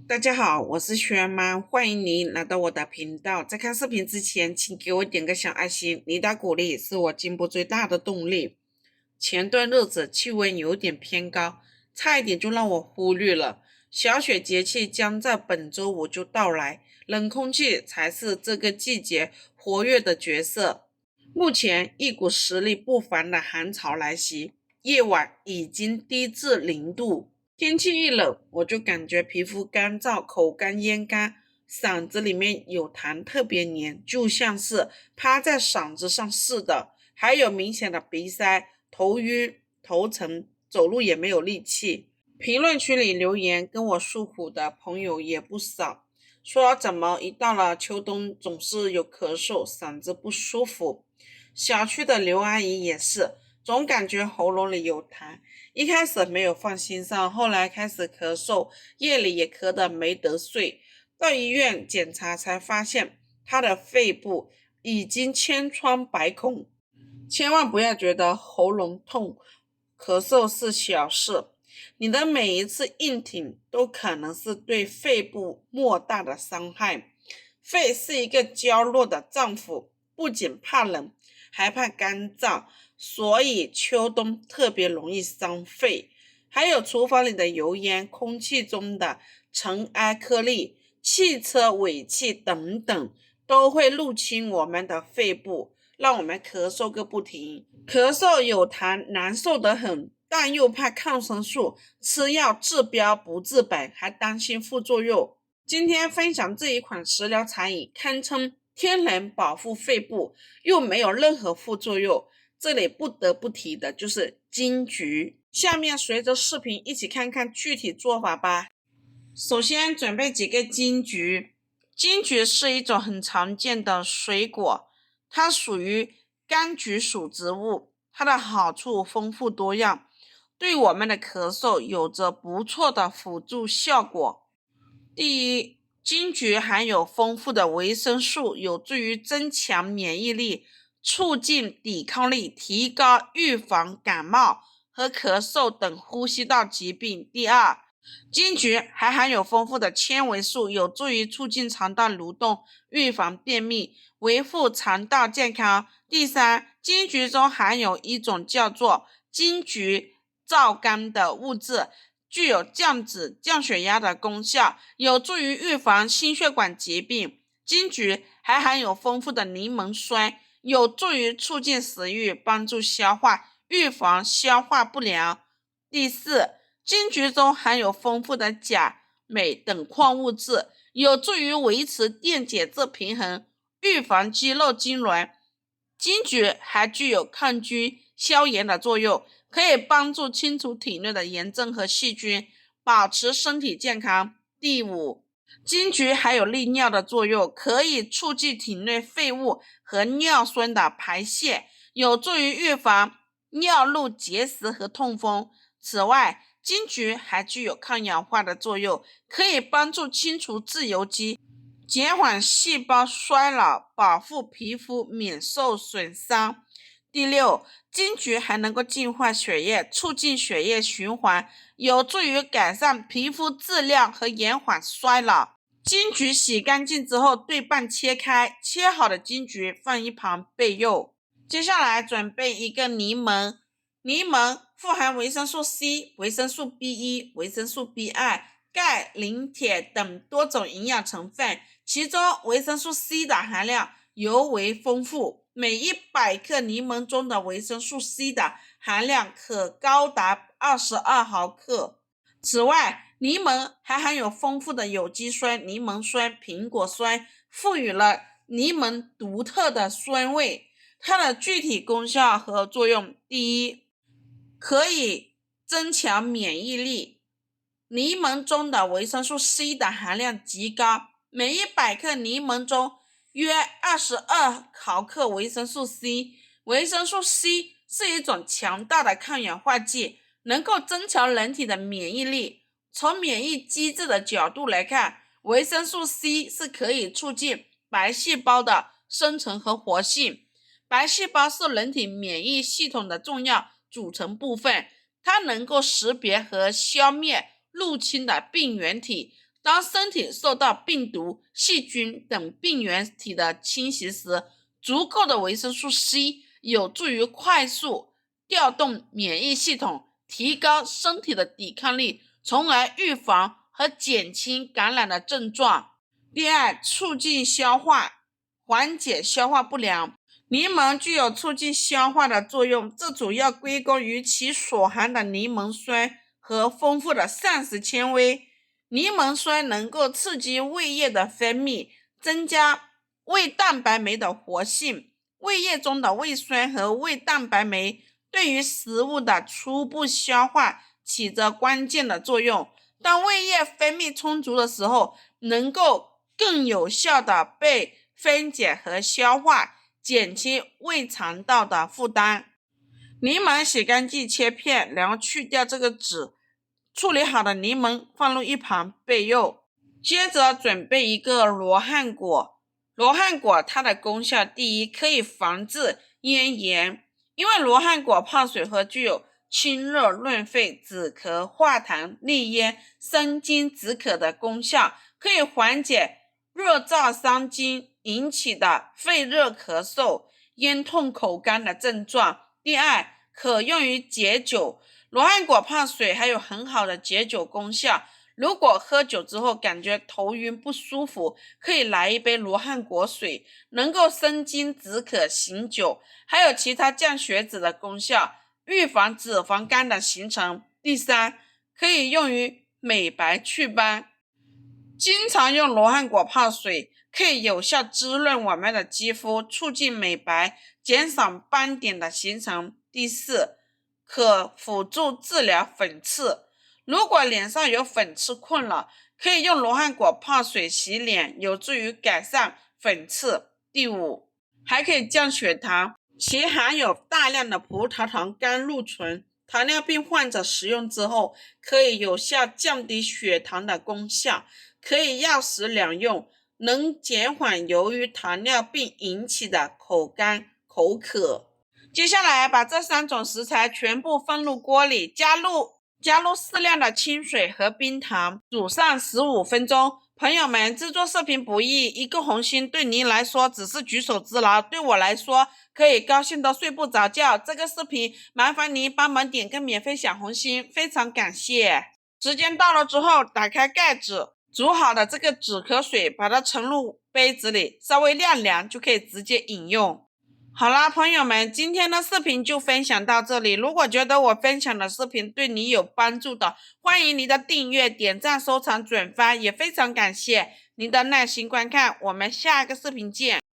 大家好，我是轩妈，欢迎您来到我的频道。在看视频之前，请给我点个小爱心，你的鼓励是我进步最大的动力。前段日子气温有点偏高，差一点就让我忽略了。小雪节气将在本周五就到来，冷空气才是这个季节活跃的角色。目前一股实力不凡的寒潮来袭，夜晚已经低至0度。天气一冷，我就感觉皮肤干燥、口干咽干，嗓子里面有痰，特别黏，就像是趴在嗓子上似的。还有明显的鼻塞、头晕、头沉，走路也没有力气。评论区里留言跟我诉苦的朋友也不少，说怎么一到了秋冬总是有咳嗽，嗓子不舒服。小区的刘阿姨也是，总感觉喉咙里有痰。一开始没有放心上，后来开始咳嗽，夜里也咳得没得睡。到医院检查才发现，他的肺部已经千疮百孔。千万不要觉得喉咙痛、咳嗽是小事，你的每一次硬挺都可能是对肺部莫大的伤害。肺是一个娇弱的脏腑，不仅怕冷，还怕干燥。所以秋冬特别容易伤肺。还有厨房里的油烟、空气中的尘埃颗粒、汽车尾气等等，都会入侵我们的肺部，让我们咳嗽个不停。咳嗽有痰，难受得很，但又怕抗生素，吃药治标不治本，还担心副作用。今天分享这一款食疗茶饮，堪称天然保护肺部，又没有任何副作用。这里不得不提的就是金桔。下面随着视频一起看看具体做法吧。首先准备几个金桔。金桔是一种很常见的水果，它属于柑橘属植物，它的好处丰富多样，对我们的咳嗽有着不错的辅助效果。第一，金桔含有丰富的维生素，有助于增强免疫力，促进抵抗力，提高预防感冒和咳嗽等呼吸道疾病。第二，金桔还含有丰富的纤维素，有助于促进肠道蠕动，预防便秘，维护肠道健康。第三，金桔中含有一种叫做金桔皂苷的物质，具有降脂、降血压的功效，有助于预防心血管疾病。金桔还含有丰富的柠檬酸，有助于促进食欲，帮助消化，预防消化不良。第四，金桔中含有丰富的钾、镁等矿物质，有助于维持电解质平衡，预防肌肉痉挛。金桔还具有抗菌、消炎的作用，可以帮助清除体内的炎症和细菌，保持身体健康。第五，金桔还有利尿的作用，可以促进体内废物和尿酸的排泄，有助于预防尿路结石和痛风。此外，金桔还具有抗氧化的作用，可以帮助清除自由基，减缓细胞衰老，保护皮肤免受损伤。第六，金桔还能够净化血液，促进血液循环，有助于改善皮肤质量和延缓衰老。金桔洗干净之后对半切开，切好的金桔放一旁备用。接下来准备一个柠檬。柠檬富含维生素 C、维生素 B1、维生素 B2、钙、磷、铁等多种营养成分，其中维生素 C 的含量尤为丰富，每100克柠檬中的维生素 C 的含量可高达22毫克。此外，柠檬还含有丰富的有机酸、柠檬酸、苹果酸，赋予了柠檬独特的酸味。它的具体功效和作用：第一，可以增强免疫力。柠檬中的维生素 C 的含量极高，每100克柠檬中约22毫克维生素 C。维生素 C 是一种强大的抗氧化剂，能够增强人体的免疫力。从免疫机制的角度来看，维生素 C 是可以促进白细胞的生成和活性。白细胞是人体免疫系统的重要组成部分，它能够识别和消灭入侵的病原体，当身体受到病毒、细菌等病原体的侵袭时，足够的维生素 C 有助于快速调动免疫系统，提高身体的抵抗力，从而预防和减轻感染的症状。第二，促进消化，缓解消化不良。柠檬具有促进消化的作用，这主要归功于其所含的柠檬酸和丰富的膳食纤维。柠檬酸能够刺激胃液的分泌，增加胃蛋白酶的活性。胃液中的胃酸和胃蛋白酶对于食物的初步消化起着关键的作用。当胃液分泌充足的时候，能够更有效地被分解和消化，减轻胃肠道的负担。柠檬洗干净切片，然后去掉这个籽，处理好的柠檬放入一旁备用。接着准备一个罗汉果。罗汉果它的功效，第一，可以防治咽炎，因为罗汉果泡水后具有清热润肺、止咳化痰、利咽生津止渴的功效，可以缓解热燥伤津引起的肺热咳嗽、咽痛口干的症状。第二，可用于解酒。罗汉果泡水还有很好的解酒功效，如果喝酒之后感觉头晕不舒服，可以来一杯罗汉果水，能够生津止渴醒酒，还有其他降血脂的功效，预防脂肪肝的形成。第三，可以用于美白祛斑。经常用罗汉果泡水，可以有效滋润我们的肌肤，促进美白，减少斑点的形成。第四，可辅助治疗粉刺。如果脸上有粉刺困扰，可以用罗汉果泡水洗脸，有助于改善粉刺。第五，还可以降血糖，其含有大量的葡萄糖苷露醇，糖尿病患者食用之后，可以有效降低血糖的功效，可以药食两用，能减缓由于糖尿病引起的口干口渴。接下来把这3种食材全部放入锅里，加入适量的清水和冰糖，煮上15分钟。朋友们，制作视频不易，一个红心对您来说只是举手之劳，对我来说可以高兴的睡不着觉。这个视频麻烦您帮忙点个免费小红心，非常感谢。时间到了之后，打开盖子，煮好的这个止咳水把它盛入杯子里，稍微晾凉就可以直接饮用。好啦，朋友们，今天的视频就分享到这里。如果觉得我分享的视频对你有帮助的，欢迎您的订阅、点赞、收藏、转发，也非常感谢您的耐心观看。我们下个视频见。